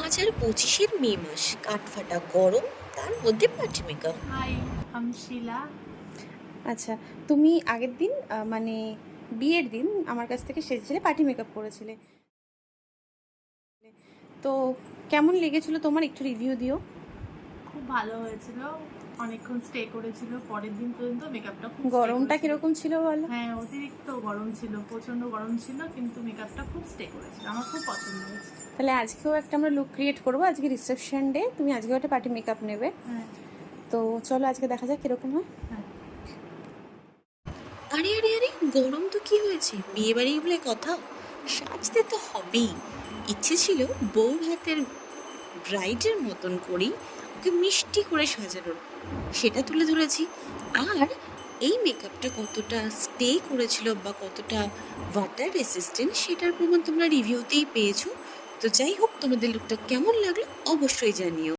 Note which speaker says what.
Speaker 1: 2025-এর মে মাস, কাঠফাটা গরম, তার মধ্যে পার্টি মেকআপ।
Speaker 2: হাই, আমি শিলা।
Speaker 3: আচ্ছা, তুমি আগের দিন মানে বিয়ের দিন আমার কাছ থেকে সেজেছিলে, পার্টি মেকআপ করেছিলে। তো কেমন লেগেছিল তোমার, একটু রিভিউ দিও।
Speaker 2: খুব ভালো হয়েছিল, অনেকক্ষণ স্টে করেছিল, পরের দিন পর্যন্ত মেকআপটা খুব
Speaker 3: গরমটা কিরকম ছিল বলো?
Speaker 2: হ্যাঁ, অতিরিক্ত গরম ছিল, প্রচন্ড গরম ছিল, কিন্তু মেকআপটা খুব স্টে করেছিল, আমার খুব পছন্দ হয়েছে।
Speaker 3: তাহলে আজকেও একটা আমরা লুক ক্রিয়েট করবো, আজকে রিসেপশন ডে, তুমি আজকেও একটা পার্টি মেকআপ নেবে।
Speaker 2: হ্যাঁ
Speaker 3: তো চলো আজকে দেখা যাক কিরকম হয়।
Speaker 2: হ্যাঁ।
Speaker 1: আরে আরে আরে, গরম তো কি হয়েছে, বিয়ে বাড়ি বলে কথা, সাজতে তো হবেই। ইচ্ছে ছিল বউর হাতের ব্রাইডের মতন করেই ওকে মিষ্টি করে সাজানোর, সেটা তুলে ধরেছি। আর এই মেকআপটা কতটা স্টে করেছিল বা কতটা ওয়াটার রেসিস্টেন্ট সেটার প্রমাণ তোমরা রিভিউতেই পেয়েছো। তো যাই হোক, তোমাদের লুকটা কেমন লাগলো অবশ্যই জানিও।